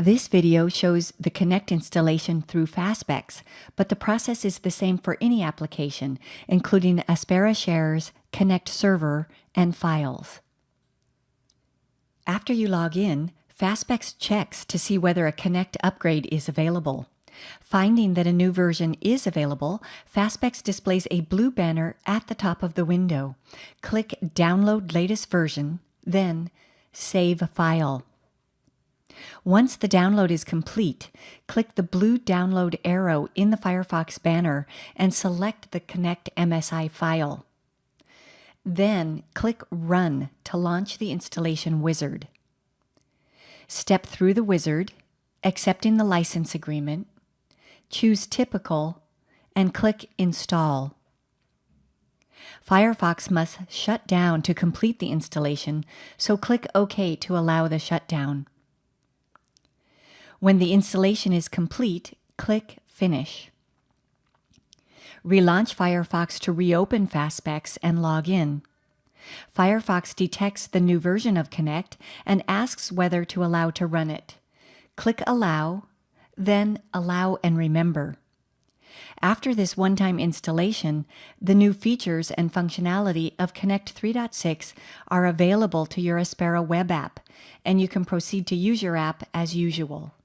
This video shows the Connect installation through Fastbex, but the process is the same for any application, including Aspera Shares, Connect Server, and Files. After you log in, Fastbex checks to see whether a Connect upgrade is available. Finding that a new version is available, Fastbex displays a blue banner at the top of the window. Click Download Latest Version, then Save File. Once the download is complete, click the blue download arrow in the Firefox banner and select the Connect MSI file. Then click Run to launch the installation wizard. Step through the wizard, accepting the license agreement, choose Typical, and click Install. Firefox must shut down to complete the installation, so click OK to allow the shutdown. When the installation is complete, click Finish. Relaunch Firefox to reopen Fastbex and log in. Firefox detects the new version of Connect and asks whether to allow to run it. Click Allow, then Allow and Remember. After this one-time installation, the new features and functionality of Connect 3.6 are available to your Aspera web app, and you can proceed to use your app as usual.